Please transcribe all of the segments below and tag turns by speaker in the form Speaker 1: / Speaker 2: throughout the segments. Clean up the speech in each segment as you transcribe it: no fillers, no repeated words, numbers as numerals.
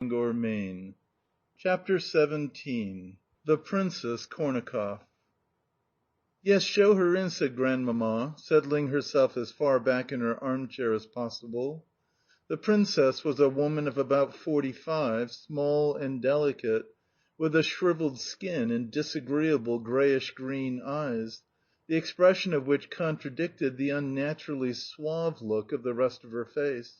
Speaker 1: Bangor, Maine. CHAPTER XVII. The Princess Kornakoff. "Yes, show her in," said Grandmamma, settling herself as far back in her armchair as possible. The Princess was a woman of about 45, small and delicate, with a shrivelled skin and disagreeable greyish green eyes, the expression of which contradicted the unnaturally suave look of the rest of her face.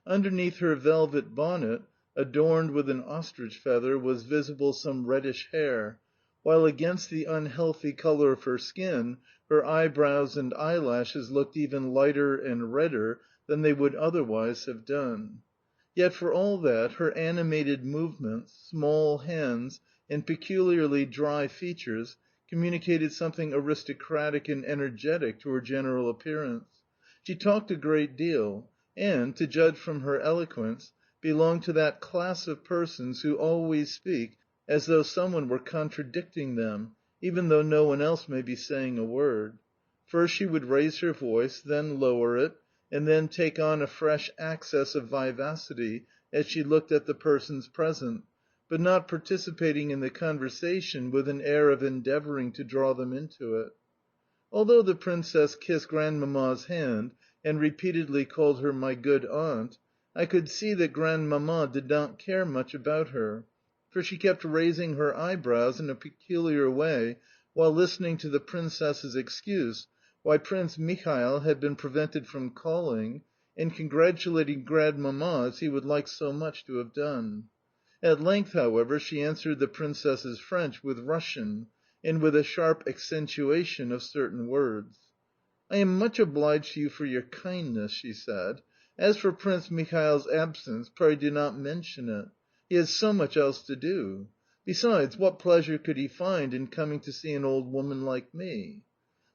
Speaker 1: Underneath her velvet bonnet, adorned with an ostrich feather, was visible some reddish hair, while against the unhealthy colour of her skin her eyebrows and eyelashes looked even lighter and redder than they would otherwise have done. Yet, for all that, her animated movements, small hands, and peculiarly dry features communicated something aristocratic and energetic to her general appearance. She talked a great deal, and, to judge from her eloquence, belonged to that class of persons who always speak as though someone were contradicting them, even though no one else may be saying a word. First she would raise her voice, then lower it, and then take on a fresh access of vivacity as she looked at the persons present, but not participating in the conversation with an air of endeavouring to draw them into it. Although the Princess kissed Grandmamma's hand and repeatedly called her "my good aunt," I could see that Grandmamma did not care much about her, for she kept raising her eyebrows in a peculiar way while listening to the Princess's excuse why Prince Michael had been prevented from calling, and congratulating Grandmamma as he would like so much to have done. At length, however, she answered the Princess's French with Russian, and with a sharp accentuation of certain words. "I am much obliged to you for your kindness," she said. "As for Prince Michael's absence, pray do not mention it. He has so much else to do. Besides, what pleasure could he find in coming to see an old woman like me?"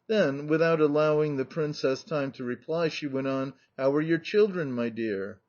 Speaker 1: Then, without allowing the Princess time to reply, she went on: "How are your children, my dear?"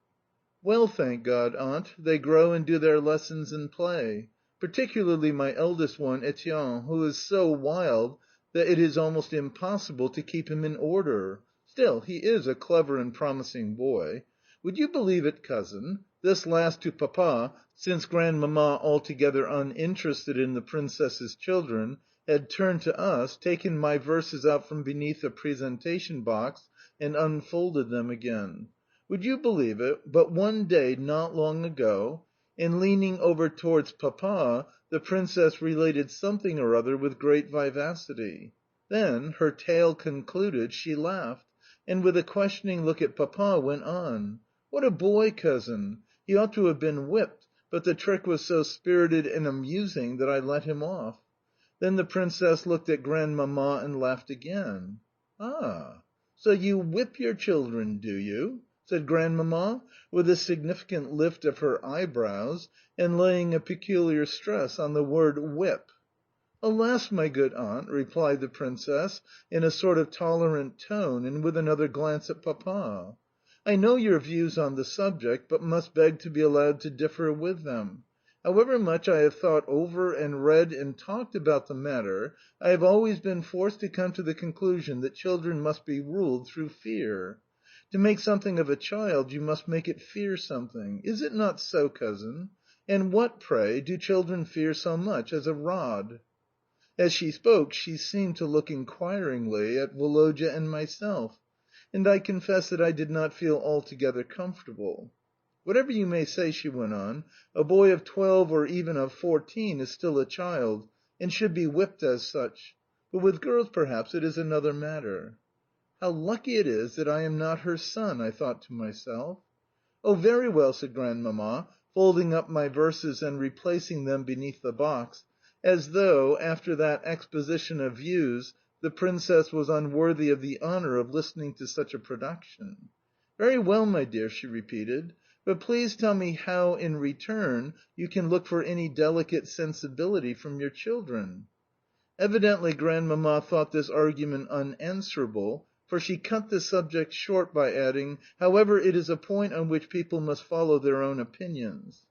Speaker 1: "Well, thank God, aunt, they grow and do their lessons and play. Particularly my eldest one, Etienne, who is so wild that it is almost impossible to keep him in order. Still, he is a clever and promising boy. Would you believe it, cousin?" This last to Papa, since Grandmamma, altogether uninterested in the Princess's children, had turned to us, taken my verses out from beneath a presentation box, and unfolded them again. "Would you believe it, but one day not long ago..." And leaning over towards Papa, the Princess related something or other with great vivacity. Then, her tale concluded, she laughed, and with a questioning look at Papa, went on: "What a boy, cousin! He ought to have been whipped, but the trick was so spirited and amusing that I let him off." Then the Princess looked at Grandmamma and laughed again. "Ah, so you whip your children, do you?" said Grandmamma, with a significant lift of her eyebrows, and laying a peculiar stress on the word "whip." "Alas, my good aunt," replied the Princess in a sort of tolerant tone, and with another glance at Papa, "I know your views on the subject, but must beg to be allowed to differ with them. However much I have thought over and read and talked about the matter, I have always been forced to come to the conclusion that children must be ruled through fear. To make something of a child you must make it fear something. Is it not so, cousin? And what, pray, do children fear so much as a rod?" As she spoke she seemed to look inquiringly at Woloda and myself, and I confess that I did not feel altogether comfortable. "Whatever you may say," she went on, "a boy of 12 or even of 14 is still a child, and should be whipped as such. But with girls, perhaps, it is another matter." "How lucky it is that I am not her son!" I thought to myself. "Oh, very well," said Grandmamma, folding up my verses and replacing them beneath the box, as though, after that exposition of views, the Princess was unworthy of the honour of listening to such a production. "Very well, my dear," she repeated. "But please tell me how, in return, you can look for any delicate sensibility from your children." Evidently Grandmamma thought this argument unanswerable, for she cut the subject short by adding: "However, it is a point on which people must follow their own opinions."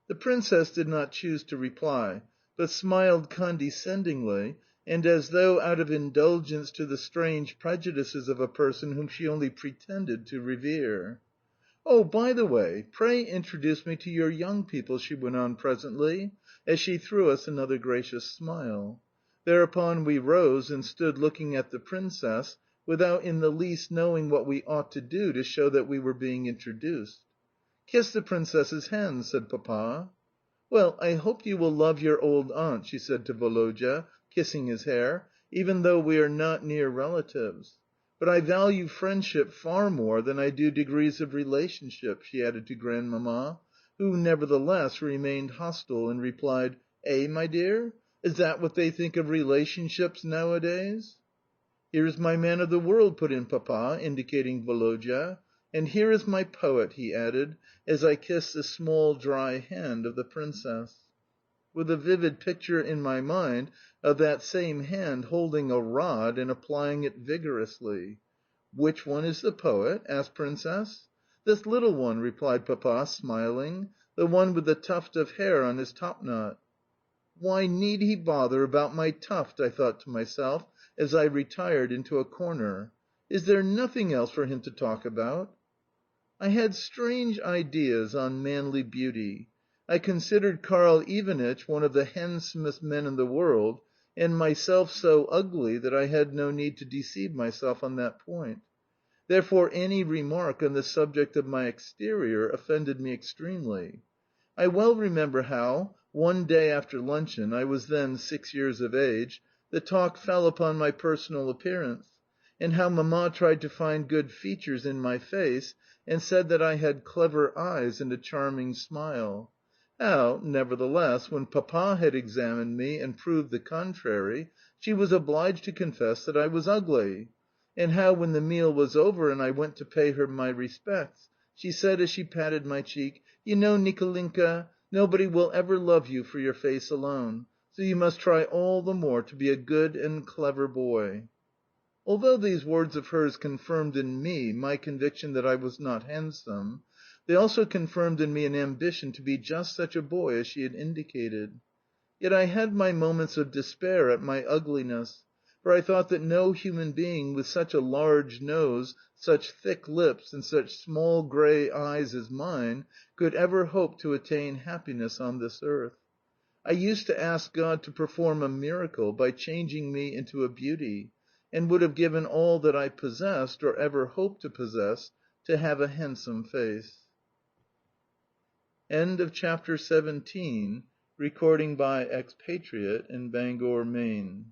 Speaker 1: The Princess did not choose to reply, but smiled condescendingly, and as though out of indulgence to the strange prejudices of a person whom she only pretended to revere. Oh, by the way, pray introduce me to your young people," she went on presently, as she threw us another gracious smile. Thereupon we rose and stood looking at the Princess, without in the least knowing what we ought to do to show that we were being introduced. "Kiss the Princess's hand," said Papa. "Well, I hope you will love your old aunt," she said to Woloda, kissing his hair, "even though we are not near relatives. But I value friendship far more than I do degrees of relationship," she added to Grandmamma, who, nevertheless, remained hostile, and replied, "Eh, my dear? Is that what they think of relationships nowadays?" "Here is my man of the world," put in Papa, indicating Woloda. "And here is my poet," he added, as I kissed the small, dry hand of the Princess. With a vivid picture in my mind of that same hand holding a rod and applying it vigorously. "Which one is the poet?" asked Princess. "This little one," replied Papa, smiling. "The one with the tuft of hair on his topknot." "Why need he bother about my tuft?" I thought to myself as I retired into a corner. "Is there nothing else for him to talk about?" I had strange ideas on manly beauty. I considered Karl Ivanitch one of the handsomest men in the world, and myself so ugly that I had no need to deceive myself on that point. Therefore any remark on the subject of my exterior offended me extremely. I well remember how, one day after luncheon I was then 6 years of age the talk fell upon my personal appearance, and how Mamma tried to find good features in my face, and said that I had clever eyes and a charming smile. How, nevertheless, when Papa had examined me and proved the contrary, she was obliged to confess that I was ugly. And how, when the meal was over and I went to pay her my respects, she said as she patted my cheek, "You know, Nicolinka, nobody will ever love you for your face alone, so you must try all the more to be a good and clever boy." Although these words of hers confirmed in me my conviction that I was not handsome, they also confirmed in me an ambition to be just such a boy as she had indicated. Yet I had my moments of despair at my ugliness, for I thought that no human being with such a large nose, such thick lips, and such small grey eyes as mine could ever hope to attain happiness on this earth. I used to ask God to perform a miracle by changing me into a beauty, and would have given all that I possessed, or ever hoped to possess, to have a handsome face. End of chapter 17. Recording by Expatriate in Bangor, Maine.